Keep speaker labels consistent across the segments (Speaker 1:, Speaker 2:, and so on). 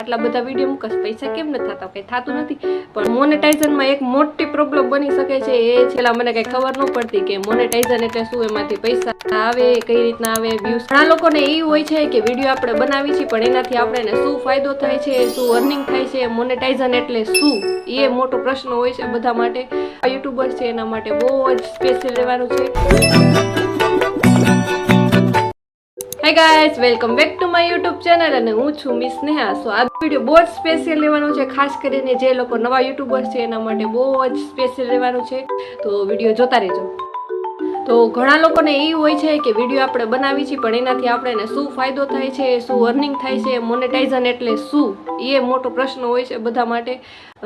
Speaker 1: આટલા બધા વિડીયો મૂકસ પૈસા કેમ નથી થતા? કંઈ થતું નથી. પણ મોનેટાઇઝનમાં એક મોટી પ્રોબ્લેમ બની શકે છે. એ છેલ્લા મને કંઈ ખબર ન પડતી કે મોનેટાઇઝન એટલે શું, એમાંથી પૈસા આવે, કઈ રીતના આવે, વ્યૂઝ. ઘણા લોકોને એ હોય છે કે વિડીયો આપણે બનાવી છીએ પણ એનાથી આપણે શું ફાયદો થાય છે, શું અર્નિંગ થાય છે, મોનેટાઇઝન એટલે શું, એ મોટો પ્રશ્ન હોય છે બધા માટે. યુટ્યુબર્સ છે એના માટે બહુ જ સ્પેશિયલ રહેવાનું છે. Hi guys, welcome back to my YouTube channel અને હું છું મિસ નેહા. સો આ વિડીયો બહુ જ સ્પેશિયલ રહેવાનો છે, ખાસ કરીને જે લોકો નવા યુટ્યુબર્સ છે એના માટે બહુ જ સ્પેશિયલ રહેવાનું છે. તો વિડીયો જોતા રહેજો. તો ઘણા લોકોને એ હોય છે કે વિડીયો આપણે બનાવી છીએ પણ એનાથી આપણે શું ફાયદો થાય છે, શું અર્નિંગ થાય છે, મોનેટાઇઝન એટલે શું, એ મોટો પ્રશ્ન હોય છે બધા માટે.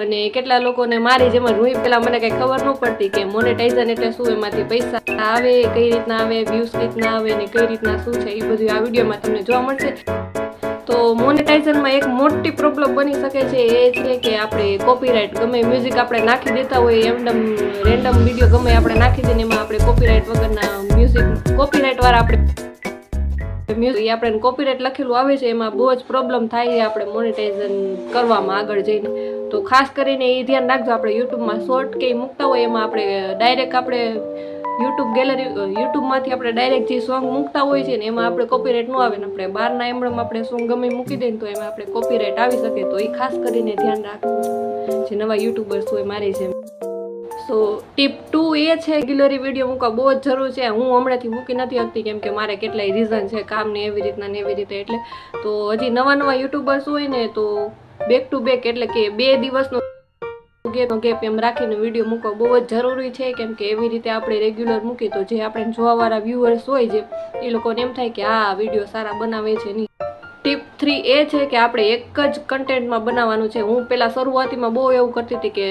Speaker 1: અને કેટલા લોકોને મારી જેમાં રૂઈ પેલા મને કઈ ખબર ન પડતી કે મોનેટાઇઝન એટલે શું, એમાંથી પૈસા આવે, કઈ રીતના આવે, વ્યૂઝ રીતના આવે ને કઈ રીતના શું છે, એ બધું આ વિડીયોમાં તમને જોવા મળશે. તો મોનેટાઇઝનમાં એક મોટી પ્રોબ્લેમ બની શકે છે એ છે કે આપણે કોપીરાઇટ, ગમે મ્યુઝિક આપણે નાખી દેતા હોય, એમડમ રેન્ડમ વિડીયો ગમે આપણે નાખી દઈએ એમાં આપણે કોપીરાઇટ વગરના મ્યુઝિક, કોપીરાઇટ વાળા આપણે મ્યુઝિક આપણે કોપીરાઇટ લખેલું આવે છે, એમાં બહુ જ પ્રોબ્લેમ થાય છે આપણે મોનેટાઇઝન કરવામાં આગળ જઈને. તો ખાસ કરીને એ ધ્યાન રાખજો. આપણે યુટ્યુબમાં શોર્ટ કે મૂકતા હોય એમાં આપણે ડાયરેક્ટ આપણે યુટ્યુબ ગેલેરી, યુટ્યુબમાંથી આપણે ડાયરેક્ટ જે સોંગ મૂકતા હોય છે ને એમાં આપણે કોપીરાઇટ ન આવે ને આપણે બહારના એમડમ આપણે સોંગ ગમે મૂકી દઈએ તો એમાં આપણે કોપીરાઇટ આવી શકે. તો એ ખાસ કરીને ધ્યાન રાખવું જે નવા યુટ્યુબર્સ હોય મારી જેમ. સો ટીપ 2 એ છે, રેગ્યુલરી વિડીયો મૂકવા બહુ જ જરૂર છે. હું હમણાંથી મૂકી નથી શકતી કેમ કે મારે કેટલાય રીઝન છે, કામની એવી રીતના ને એવી રીતે. એટલે તો હજી નવા યુટ્યુબર્સ હોય ને તો બેક ટુ બેક એટલે કે 2 દિવસનો ગેપ એમ રાખીને વિડીયો મૂકવો બહુ જ જરૂરી છે. કેમ કે એવી રીતે આપણે રેગ્યુલર મૂકી તો જે આપણે જોવાવાળા વ્યુઅર્સ હોય છે એ લોકોને એમ થાય કે આ વિડીયો સારા બનાવે છે. નહીં. ટીપ 3 એ છે કે આપણે એક જ કન્ટેન્ટમાં બનાવવાનું છે. હું પહેલાં શરૂઆતીમાં બહુ એવું કરતી હતી કે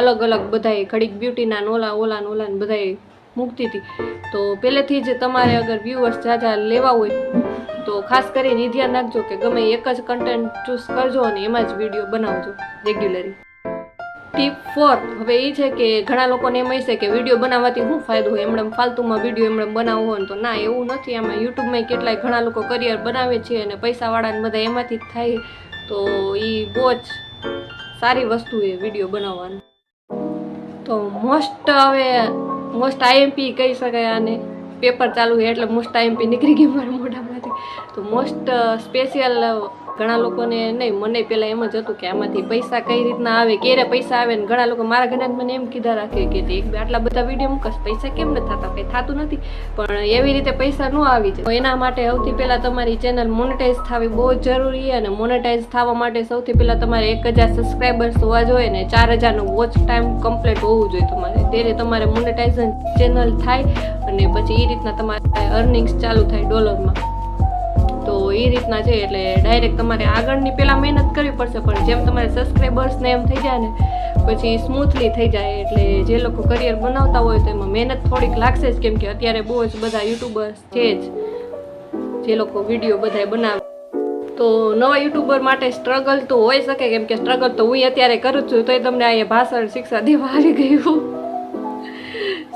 Speaker 1: અલગ અલગ બધાય ઘડીક બ્યુટીના ઓલા ને બધાય મૂકતી હતી. તો પહેલેથી જ તમારે અગર વ્યુઅર્સ જાજા લેવા હોય તો ખાસ કરીને ધ્યાન રાખજો કે ગમે એક જ કન્ટેન્ટ ચૂઝ કરજો અને એમાં જ વિડીયો બનાવજો રેગ્યુલરી. ટીપ 4 હવે એ છે કે ઘણા લોકોને એમ હશે કે વિડીયો બનાવવાથી શું ફાયદો હોય, એમણે ફાલતુમાં વિડીયો એમણે બનાવવો હોય તો ના, એવું નથી. એમાં યુટ્યુબમાં કેટલાય ઘણા લોકો કરિયર બનાવે છે અને પૈસાવાળાને બધા એમાંથી જ થાય. તો એ બહુ જ સારી વસ્તુ છે વિડીયો બનાવવાનું. તો મોસ્ટ આઈએમપી કહી શકાય આને. પેપર ચાલુ છે એટલે મોસ્ટ આઈએમપી નીકળી ગઈ મારા મોઢામાંથી. તો મોસ્ટ સ્પેશિયલ ઘણા લોકોને નહીં, મને પહેલાં એમ જ હતું કે આમાંથી પૈસા કઈ રીતના આવે, ક્યારે પૈસા આવે ને ઘણા લોકો મારા ઘરે મને એમ કીધા રાખે કે આટલા બધા વિડીયો મૂકસ પૈસા કેમ નથી થતા? કંઈ થતું નથી. પણ એવી રીતે પૈસા ન આવી જાય તો એના માટે સૌથી પહેલાં તમારી ચેનલ મોનેટાઇઝ થવી બહુ જ જરૂરી છે. અને મોનેટાઇઝ થવા માટે સૌથી પહેલાં તમારે 1000 સબસ્ક્રાઈબર્સ હોવા જોઈએ ને 4000નો વોચ ટાઈમ કમ્પ્લીટ હોવું જોઈએ તમારે. ત્યારે તમારે મોનેટાઇઝન ચેનલ થાય અને પછી એ રીતના તમારે અર્નિંગ્સ ચાલુ થાય ડોલરમાં. તો એ રીતના છે. એટલે ડાયરેક્ટ તમારે આગળની પહેલાં મહેનત કરવી પડશે પણ જેમ તમારે સબસ્ક્રાઈબર્સને એમ થઈ જાય ને પછી સ્મૂથલી થઈ જાય. એટલે જે લોકો કરિયર બનાવતા હોય તો એમાં મહેનત થોડીક લાગશે જ. કેમ કે અત્યારે બહુ જ બધા યુટ્યુબર્સ છે જ જે લોકો વિડીયો બધાય બનાવે. તો નવા યુટ્યુબર માટે સ્ટ્રગલ તો હોઈ શકે કેમ કે સ્ટ્રગલ તો હું અત્યારે કરું છું તોય તમને અહીંયા ભાષણ શિક્ષા દેવા આવી ગયું.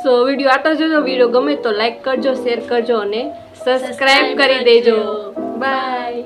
Speaker 1: સો વિડીયો આટલો જોજો. વિડીયો ગમે તો લાઈક કરજો, શેર કરજો અને સબસ્ક્રાઇબ કરી દેજો. બાય.